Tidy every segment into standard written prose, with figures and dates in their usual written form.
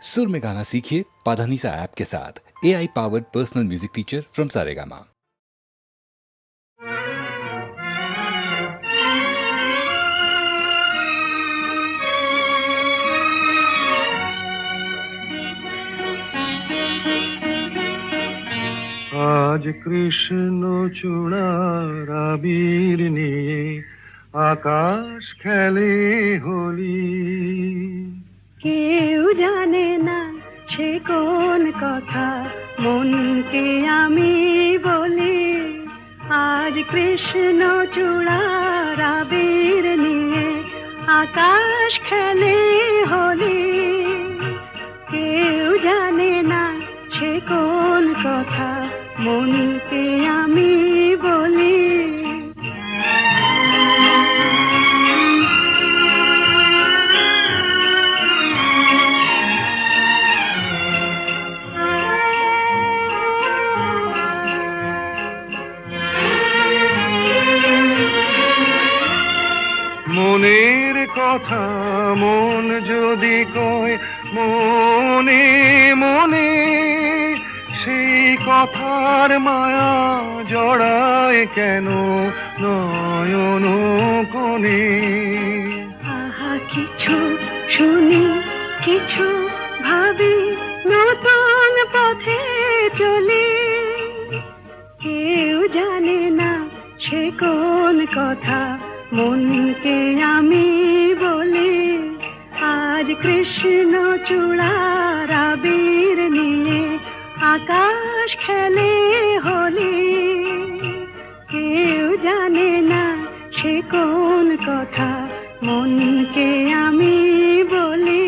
सुर में गाना सीखिए पाधानीसा ऐप के साथ। AI powered personal music teacher from Saregama. আজ কৃষ্ণ চূড়ার আবির নিয়ে আকাশ খেলে হোলি। কেউ জানে না সে কোন কথা মনকে আমি বলি। আজ কৃষ্ণ চূড়ার আবির নিয়ে আকাশ খেলে হোলি। কেউ জানে না সে কোন কথা মনকে আমি বলি। মনের কথা মন যদি কয় মনে মনে, সেই কথার মায়া জড়ায় কেন নয়ন কোণে। আহা কিছু শুনি কিছু ভাবি নতুন পথে চলি। কেউ জানে না সে কোন কথা মনকে আমি বলি। আজ কৃষ্ণ চূড়ার আবির নিয়ে আকাশ খেলে হোলি। কেউ জানে না সে কোন কথা মনকে আমি বলি।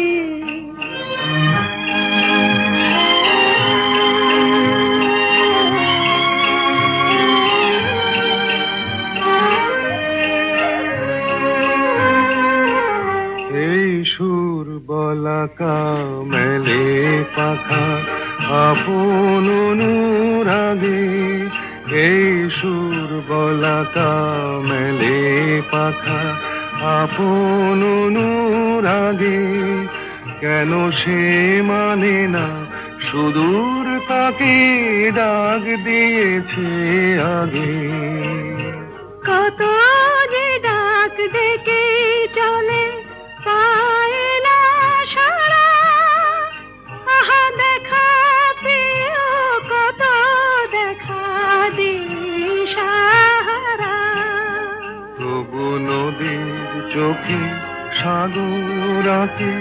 এই সুর বলাকা মেলে পাখা আপন অনুরাগে। এই সুর বলাকা মেলে পাখা আপন অনুরাগে। কেন সে মানে না সুদূর তাকে ডাক দিয়েছে আগে। কত যে ডাক ডেকে চলে পায় না সারা। আহা দেখা প্রিয় কত দেখা দিশাহারা। তবু নদীর চোখে সাগর আঁকে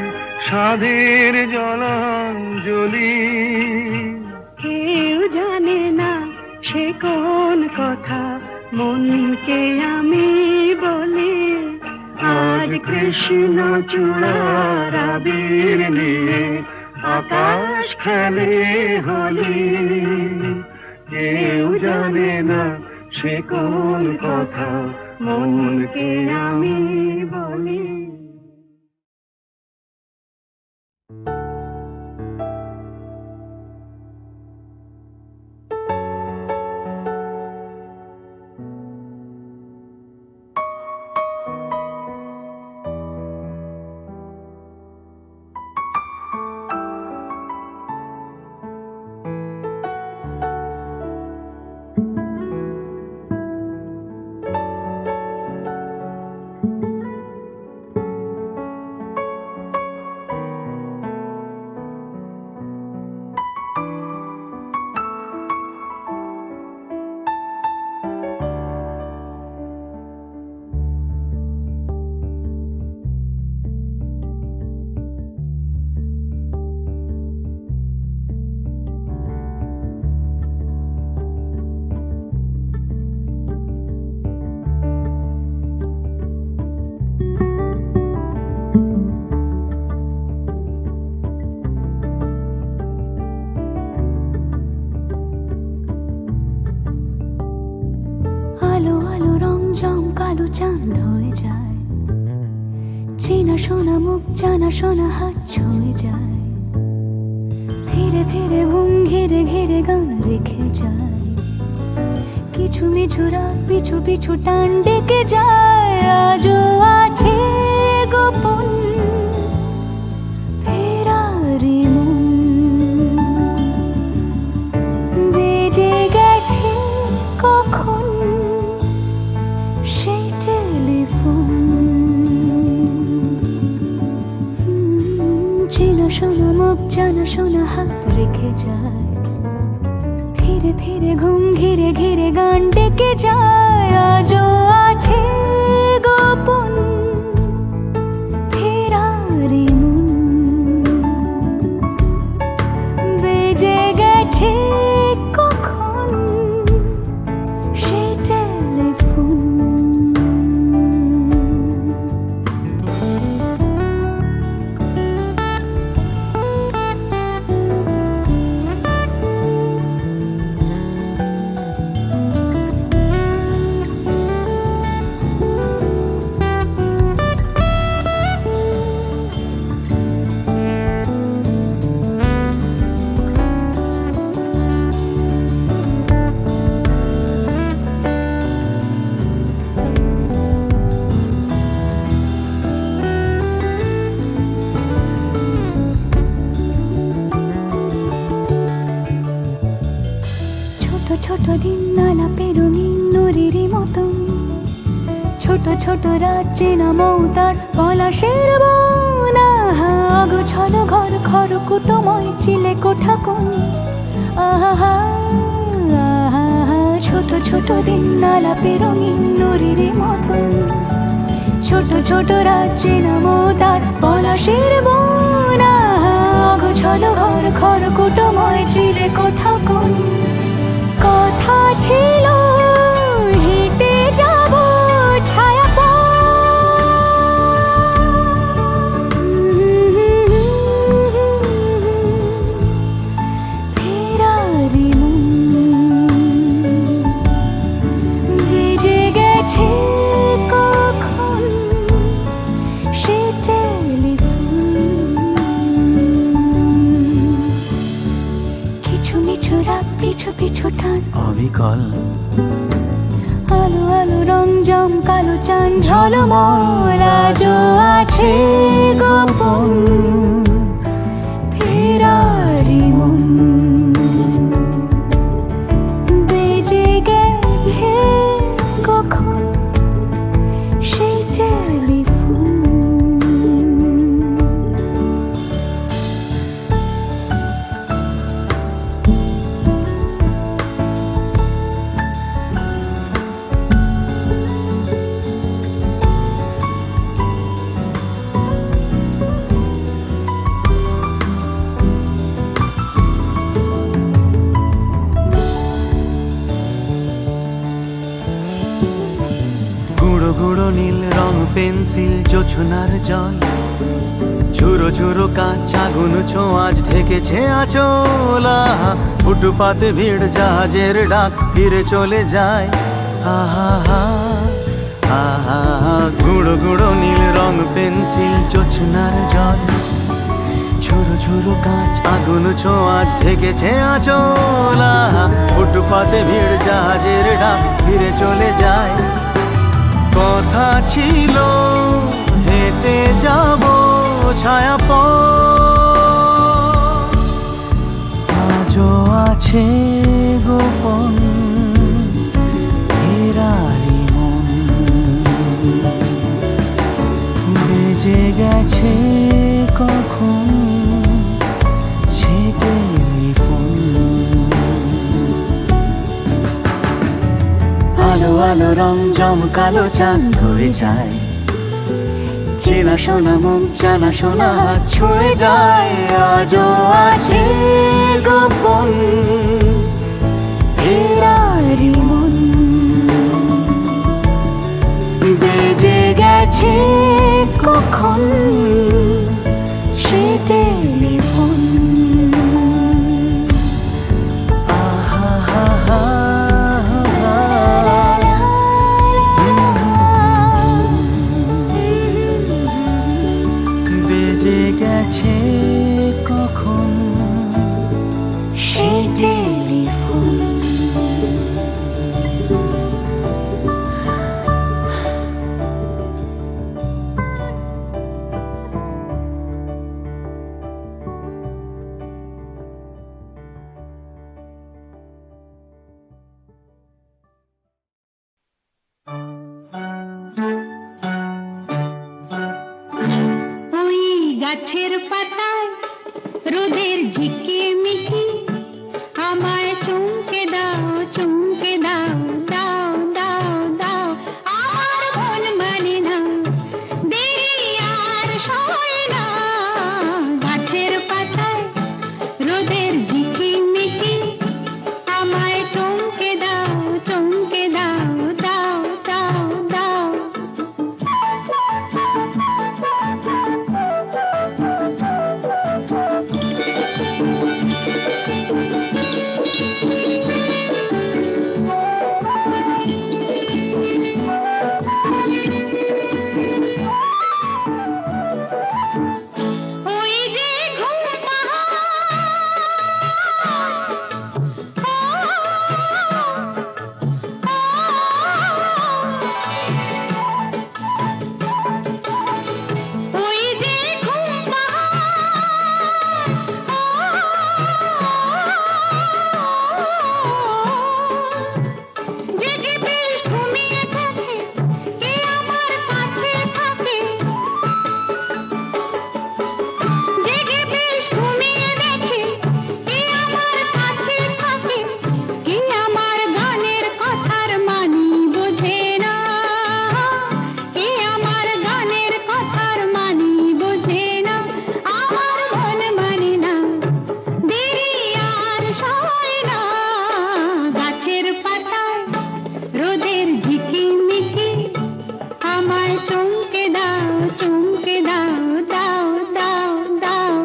সাধের জলাঞ্জলি। কেউ জানে না সে কোন কথা মনকে আমি বলি। আজ কৃষ্ণ চূড়ার আবির নিয়ে আকাশ খেলে হোলি। কেউ জানে না সে কোন কথা মনকে আমি বলি। আলো আলো রং জম কালো চাঁদ হয়ে যায়। চেনা শোনা মুখ জানা শোনা হাত ছুঁয়ে যায়। ধীরে ধীরে ঘুম ঘিরে ঘিরে গান রেখে যায়। কিছু মিছু রাত পিছু পিছু টান ডেকে যায়। আজও আছে গোপন ফেরারি মন। শোনা মুখ জানা শোনা হাত রেখে যায়, ফিরে ফিরে ঘুম ঘিরে ঘিরে গান ডেকে যায়। আজও আছে গোপন ফেরারি মন, বেজে গেছে কখন সে টেলিফোন। ছোট ছোট দিন আলাপের রঙিন নুরির মতন, ছোট ছোট রাত চেনা মৌতার পলাশের বন। আহা অগোছল ঘর খড়কুটোময় চিলে কোঠা কোন, আহা আহা ছোট ছোট দিন আলাপের রঙিন নুরির মতন, ছোট ছোট রাত চেনা মৌতার পলাশের বন। আহা অগোছল ঘর খড়কুটোময় চিলে কোঠা কোন। কথা ছিল হেঁটে যাব ছায়া ফেরারি মন, বেজে গেছে কখন সে টেলিফোন। কিছু মিছু রাত পিছু পিছু টান অবিকল আলো আলো রং জম কালো চান ঝলমল। আজও আছে গোপন ফেরারি মন, বেজে গেছে কখন সেই টেলিফোন। গুঁড়ো গুঁড়ো নীল রং পেন্সিল জোছনার জল, ঝুরো ঝুরো কাঁচ আগুন ছোঁয়াজ ঢেকেছে আঁচল। আহা ফুটপাতে ভিড় জাহাজের ডাক ফিরে চলে যায়। আহা হা আহা গুঁড়ো গুঁড়ো নীল রং পেন্সিল জোছনার জল, ঝুরো ঝুরো কাঁচ আগুন ছোঁয়াজ ঢেকেছে আঁচল। আহা ফুটপাতে ভিড় জাহাজের ডাক ফিরে চলে যায়। কথা ছিল হেঁটে যাব ছায়া আজও আছে গোপন ফেরারি মন, বেজে গেছে কখন সে টেলিফোন। আলো আলো রং জমকালো চাঁদ ধরে যায়, চেনা শোনা মুখ জানা শোনা হাত ছুঁয়ে যায়। আজও আছে গোপন ফেরারি মন, বেজে গেছে কখন সে টেলিফোন। আহা হা হা বেজে গেছে কখন সে টেলিফোন। ওই গাছের পাতায় রোদের ঝিকিমিকি আমায় চমকে দাও, চমকে দাও, দাও দাও দাও। আমার মন মানে না, দেরি আর সয় না। গাছের পাতায় রোদের ঝিকিমিকি আমায় চমকে দাও, চমকে দাও, দাও দাও দাও। ওই যে ঘুম ওই যে ঘুম জেগে বেশ ঘুমিয়ে থাকে, কে আমার কাছে থাকে। জেগে বেশ ঘুমিয়ে দেখে, কে আমার কাছে থাকে। কে আমার গানের কথার মানি বোঝে না, কে আমার গানের কথার মানি বোঝে না। আমার মন মানে না, দেরি আর সয় না। গাছের পাতায় রোদের ঝিকিমিকি আমায় চমকে দাও, চমকে দাও, দাও দাও দাও।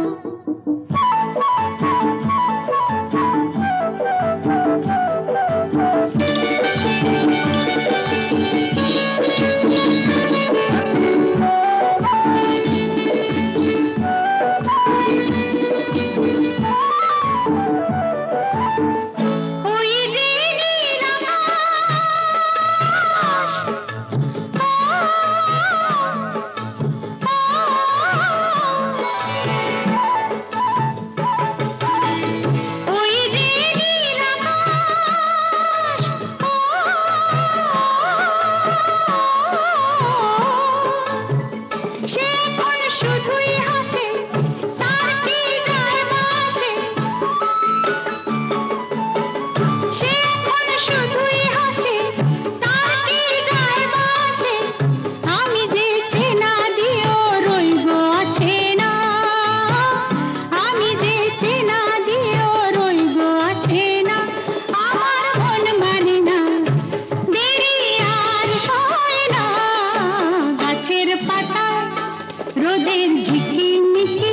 ওই যে নীল আকাশ, ওই যে নীল আকাশ, সে এখন শুধুই হাসে, তার কি যায় আসে। সে এখন শুধুই হাসে, তার কি যায় আসে। আমি যে চেনা দিয়েও রইব আছে না, আমি যে চেনা দিয়েও রইব আছে না। আমার মন মানে না, দেরি আর সয় না। গাছের পাতায় রোদের ঝিকিমিকি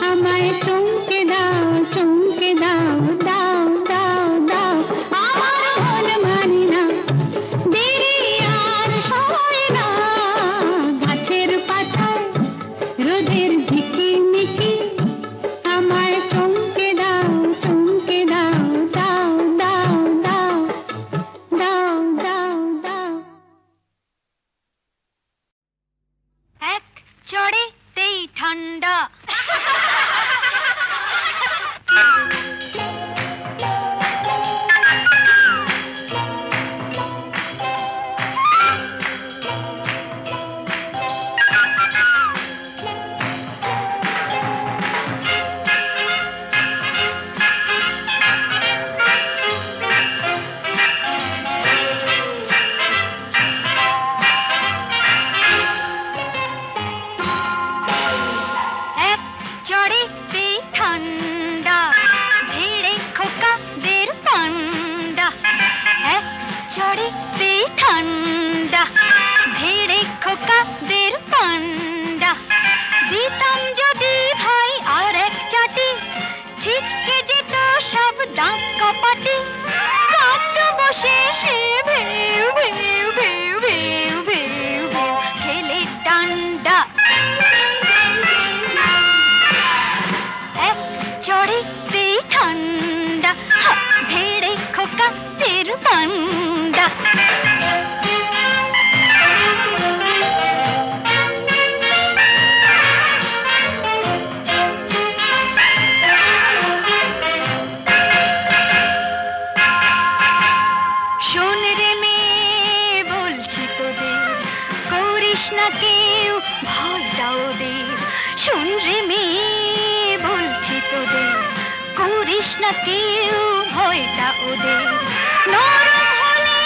আমায় চমকে দাও, চমকে দাও, দাও দাও দাও। আমার মন মানে না, দেরি আর সয় না। গাছের পাতায় রোদের ঝিকিমিকি আমায় চমকে দাও, চমকে দাও, দাও দাও দাও, দাও দাও দাও। এক চড়েতেই ঠান্ডা। এক চড়েতেই ঠান্ডা, ভিড়ে খোকাদের ঠান্ডা। এক চড়েতেই ঠান্ডা, ভিড়ে খোকাদের ঠান্ডা। দিতাম যদি ভাই আর এক চাটি, ছিটকে যেত সব দাঁত কপাটি। কাঠ বসে সে ভেউ ভেউ ভেউ ভেউ ভেউ ভেউ খেলে ডান্ডা। এক চড়েতেই ঠান্ডা, ভেড়ে খোকাদের ঠান্ডা। পাস না কেউ ভয়টা ওদের নরম হলে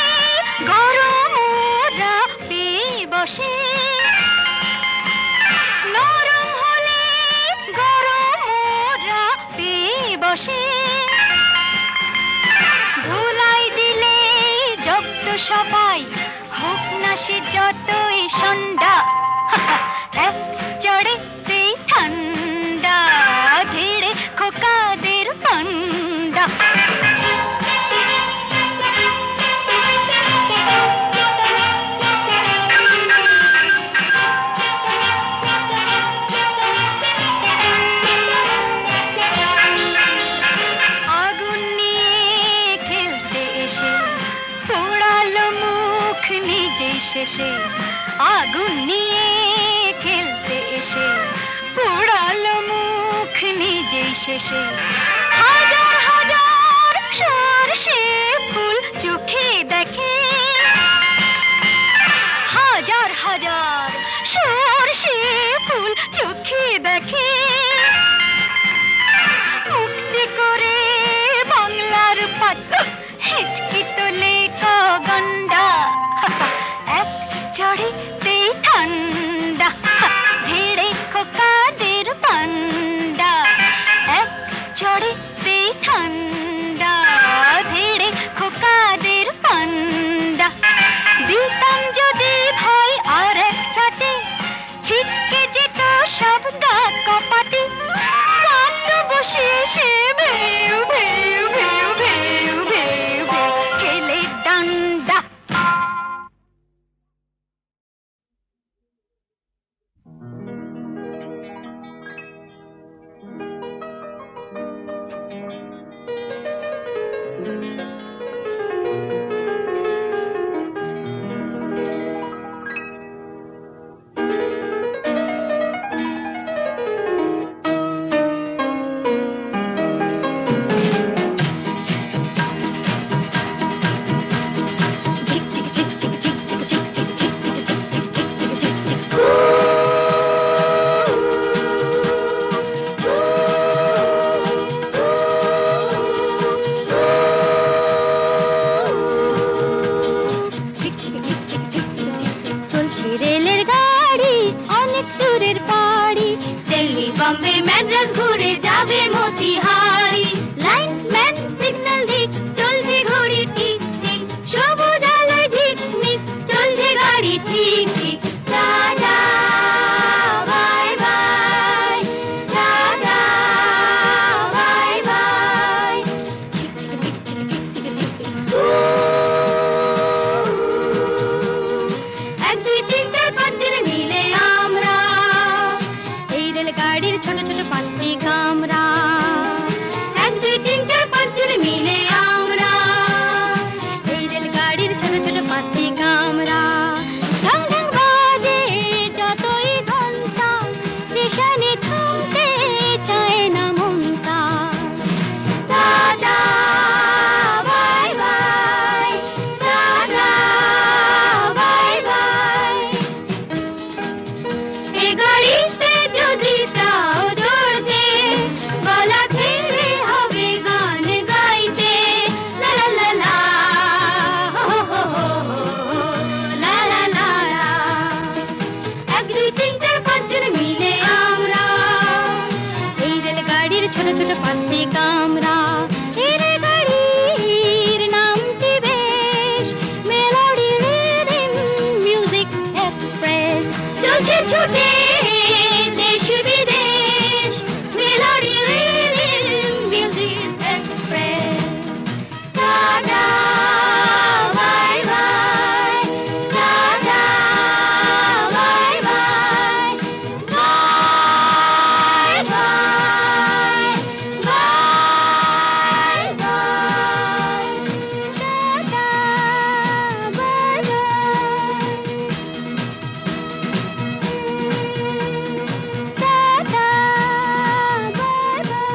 গরম ওরা পেয়ে বসে নরম হলে গরম ওরা পেয়ে বসে ধুলাই দিলে জব্দ সবাই হোক না সে যতই সন্ধ্যা এক চড়েতেই ঠান্ডা ধীরে খোকাদের পান্ডা আগুন নিয়ে খেলতে এসে পোড়ালো মুখ নিজেই শেষে আগুন নিয়ে খেলতে এসে পোড়ালো মুখ নিজেই শেষে হাজার হাজার সরষে ফুল চোখে দেখে হাজার হাজার সরষে ফুল চোখে দেখে মুক্তি করে বাংলার পাত হিচকি তোলে গন্ডা এক চড়েতে ঠান্ডা ভিড়ে খোকাদের পান্ডা এক চড়েতে ঠান্ডা ভিড়ে খোকাদের পান্ডা দিতাম যদি ভয় আর এক ছাটে ছিটকে যেত সব দাঁত কপাটি কাঁদতো বসে সে ভেউ ভেউ ভেউ ভেউ ভেউ ভেউ খেলে ডান্ডা চলছে রেলের গাড়ি অনেক দূরের পাড়ি দিল্লি বম্বে ম্যাড্রাস ঘুরে যাবে মতিহারি লাইনম্যান সিগন্যাল দিক চলছে ঘড়ি ঠিক ঠিক সবুজ আলোয় ঝিকমিক চলছে গাড়ি ঠিক ঠিক টাটা বাই বাই টাটা বাই বাই এক দুই তিন চার পাঁচ জন মিলে আমরা এই রেলগাড়ির ছোট ছোট পাঁচটি কামরা এক দুই তিন চার পাঁচ জন মিলে আমরা এই রেলগাড়ির ছোট ছোট পাঁচটি কামরা ঢং ঢং বাজে যতই ঘন্টা স্টেশনে থামতে চায় না মনটা টাটা বাই বাই টাটা বাই বাই এ গাড়িতে যদি চাও চড়তে গলা ছেড়ে হবে গান গাইতে লা লা লা লা হো হো হো হো লা লা লা লা এক দুই তিন চার পাঁচ জন মিলে আমরা এই রেলগাড়ির ছোট ছোট পাঁচটি কামরা এই রেলগাড়ির নামটি বেশ মেলোডি রিদম মিউজিক এক্সপ্রেস চলছে ছুটে দেশ বিদেশ মেলোডি রিদম মিউজিক এক্সপ্রেস টাটা বাই বাই টাটা bye bye bye bye bye bye টাটা বাই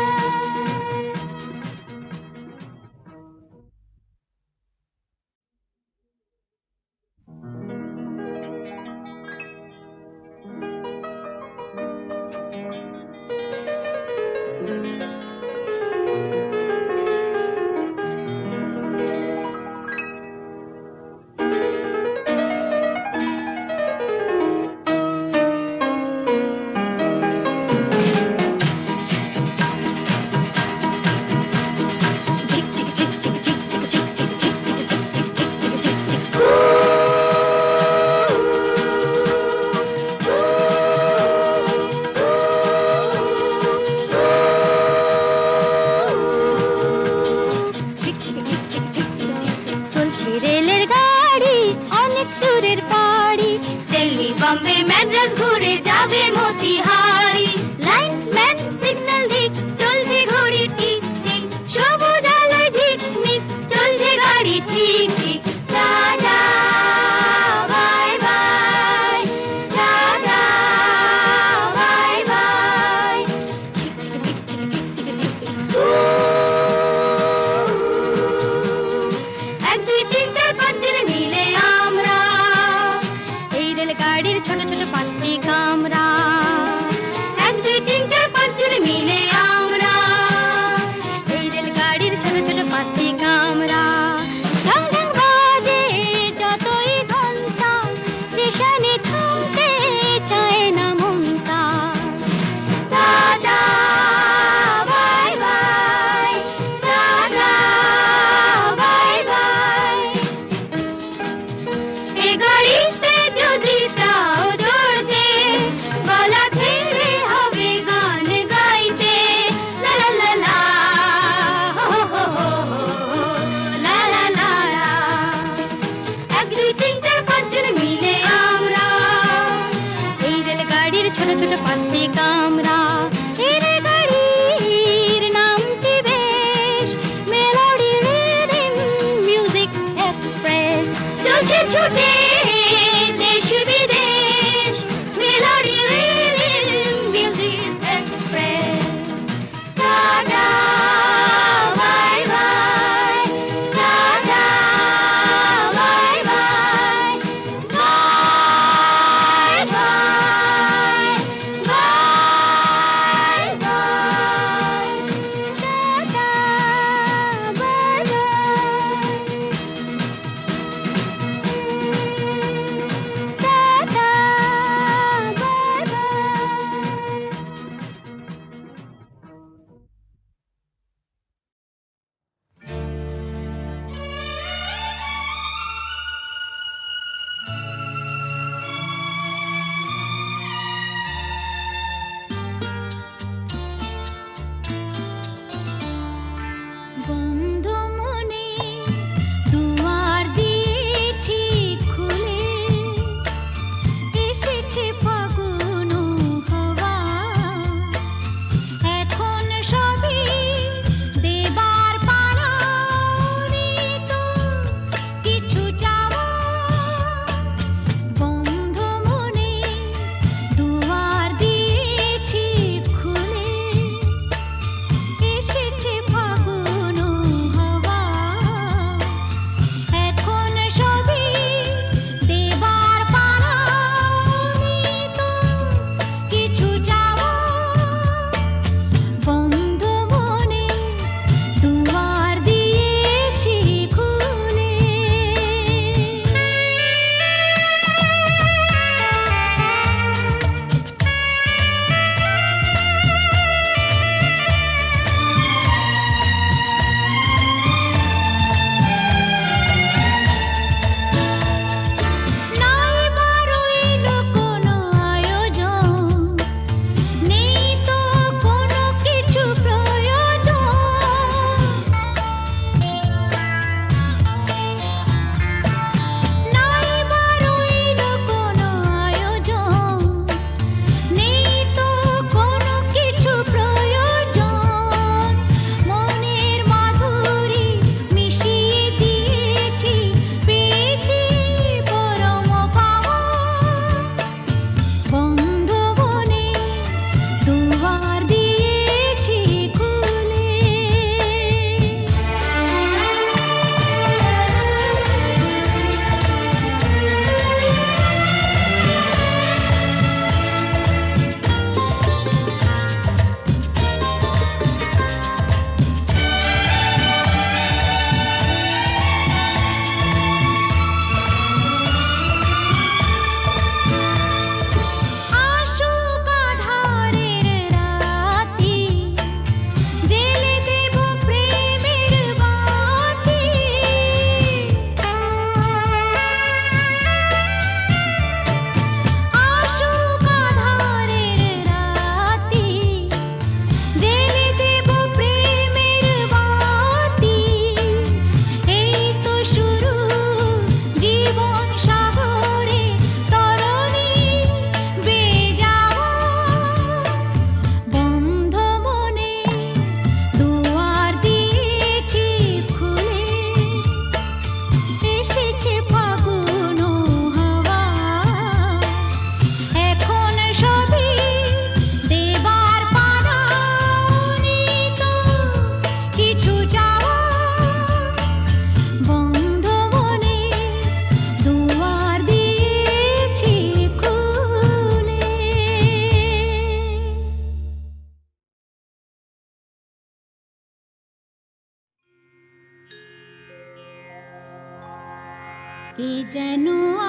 এ যেন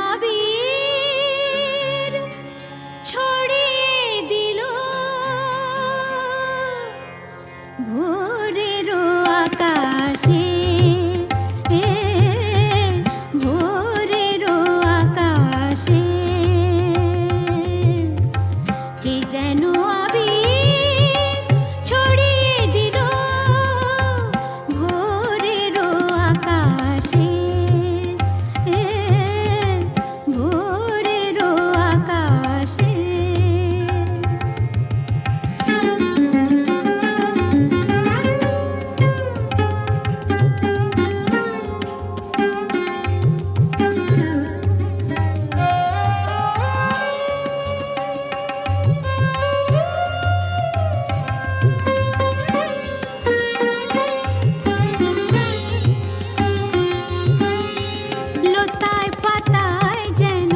আবির ছড়িয়ে দিল ভোরের আকাশে, ভোরের আকাশে কে যেন আবির ছড়িয়ে দিল ভোরের আকাশে, ভোরের আকাশে। লতায় পাতায় যেন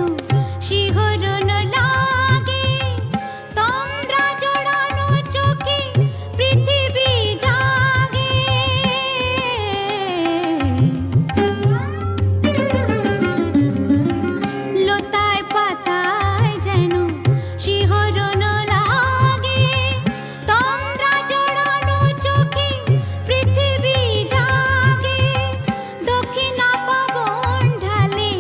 শিহরণ লাগে, তন্দ্রা জড়ানো চোখে পৃথিবী জাগে। লতায় পাতায় যেন শিহরণ লাগে, তন্দ্রা জড়ানো চোখে পৃথিবী জাগে। দক্ষিণা পবন ঢালে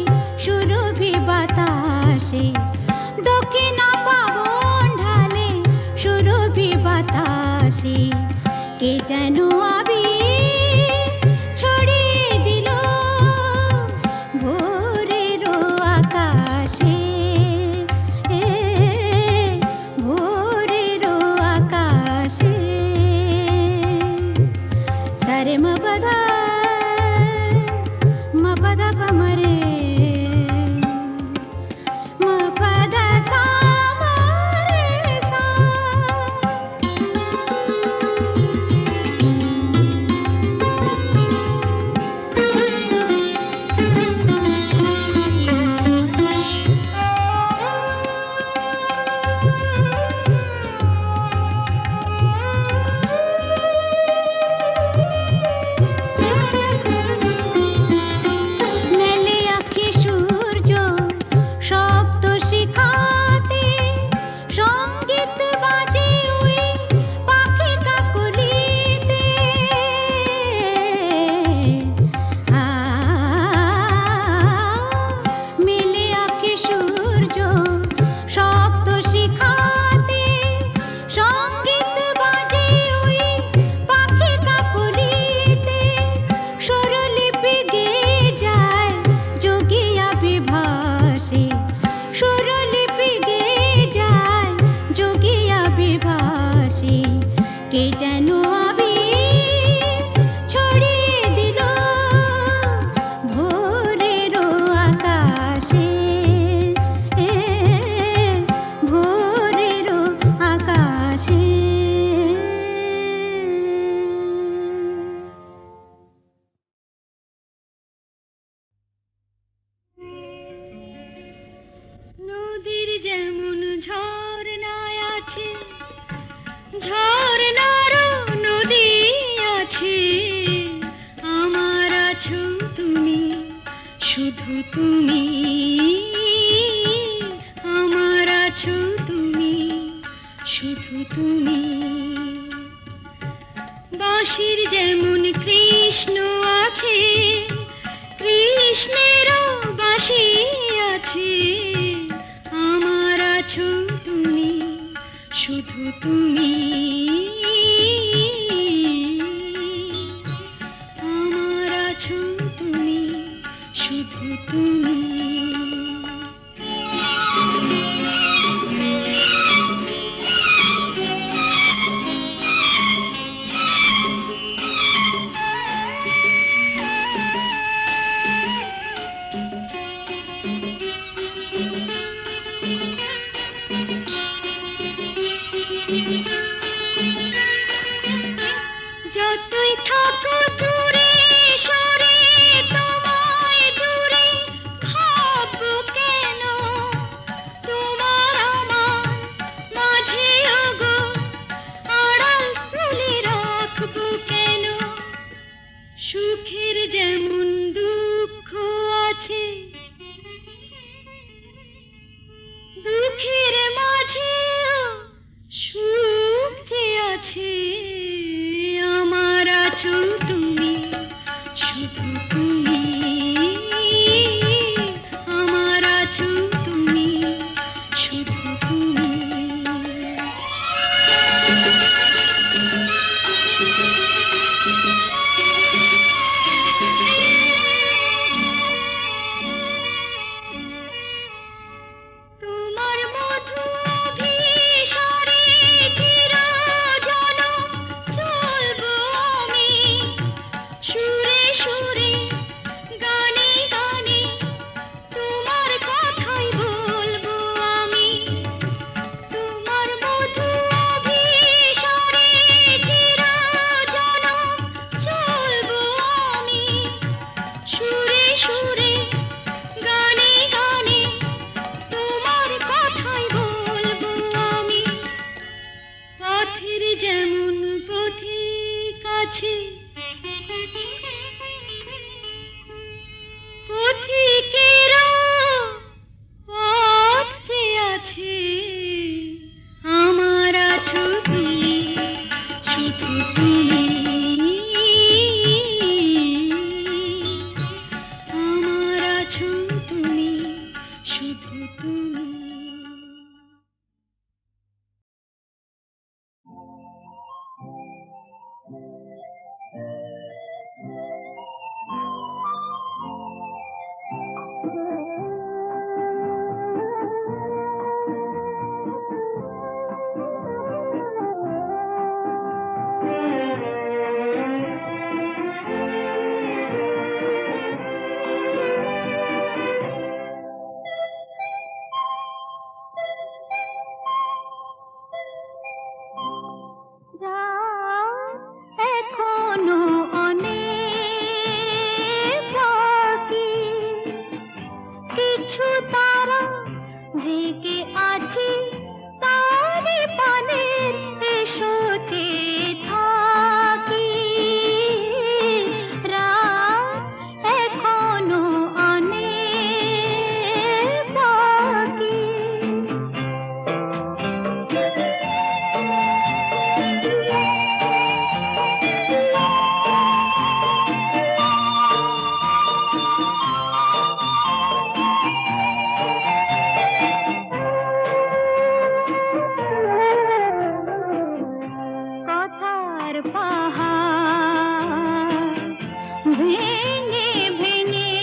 সুরভি বাতাসে, দক্ষিণা পবন ঢালে সুরভি বাতাসে কে যেন আবির ছড়িয়ে দিল ভোরের আকাশে, ভোরের আকাশে। সারে মপদা মপদা পমরে মপদা সা মরে সা। মেলে আঁখি সূর্য শব্দ শিখাতে, সঙ্গীত বাজে ওই পাখি কাকলিতে। মেলে আঁখি সূর্য শব্দ শিখাতে, সঙ্গীত বাজে ওই পাখি কাকলিতে। স্বরলিপি গেয়ে যায় যোগিয়া বিভাসে, স্বরলিপি গেয়ে যায় যোগিয়া বিভাসে কে যেন আবির ছড়িয়ে দিল ভোরের আকাশে, ভোরের আকাশে। নদীর যেমন ঝর্ণায় আছে, ঝর্ণারও নদী আছে, আমার আছো তুমি, শুধু তুমি, আমার আছো তুমি, শুধু তুমি। বাঁশির যেমন কৃষ্ণ আছে, কৃষ্ণেরও বাঁশি আছে, আমার আছো তুমি, শুধু তুমি, আমার আছো তুমি, শুধু তুমি। যতই থাকো দূরে সরে, তোমায় দূরে ভাববো কেন, তোমার আমার মাঝে ওগো আড়াল তুলে রাখবো কেন। সুখের যেমন দুঃখ আছে, আছো তুমি, শুধু তুমি আমার আছো তুমি, শুধু তুমি। তোমার মধু অভিসারে চিরজনম চলবো আমি, সুরে সুরে গানে গানে তোমার কথাই বলবো আমি। তোমার মধু অভিসারে চিরজনম চলবো আমি, সুরে সুরে গানে গানে তোমার কথাই বলবো আমি। পথের যেমন পথিক আছে, পথিকেরও পথ যে আছে, আমার আছো তুমি, শুধু তুমি আমার আছো তুমি, শুধু তুমি। এখনো অনেক বাকি, কিছু তারা জেগে আছে তারি পানে, এসো চেয়ে থাকি। রাত এখনো অনেক বাকি। কথার পাহাড় ভেঙে ভেঙে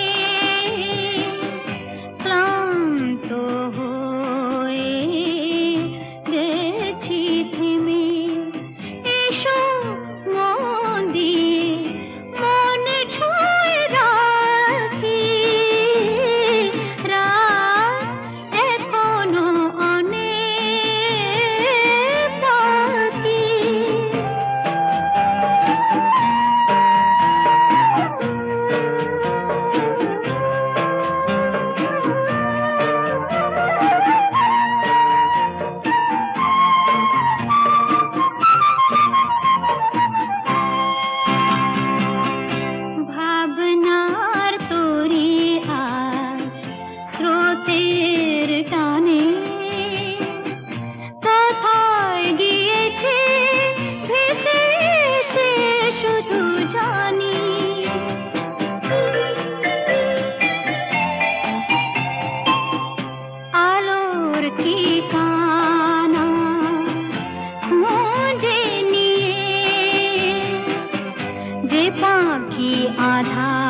ক্লান্ত হয়ে গেছি থেমে, এসো মন দিয়ে মন ছুঁয়ে রাখি। রাত এখনো অনেক বাকি। ভাবনার তোরে আজ স্রোতের টানে কোথায় গিয়েছে ভেসে এসে শুধু জানি। আলোর ঠিকানা খুঁজে নিয়ে যে পাখি আধার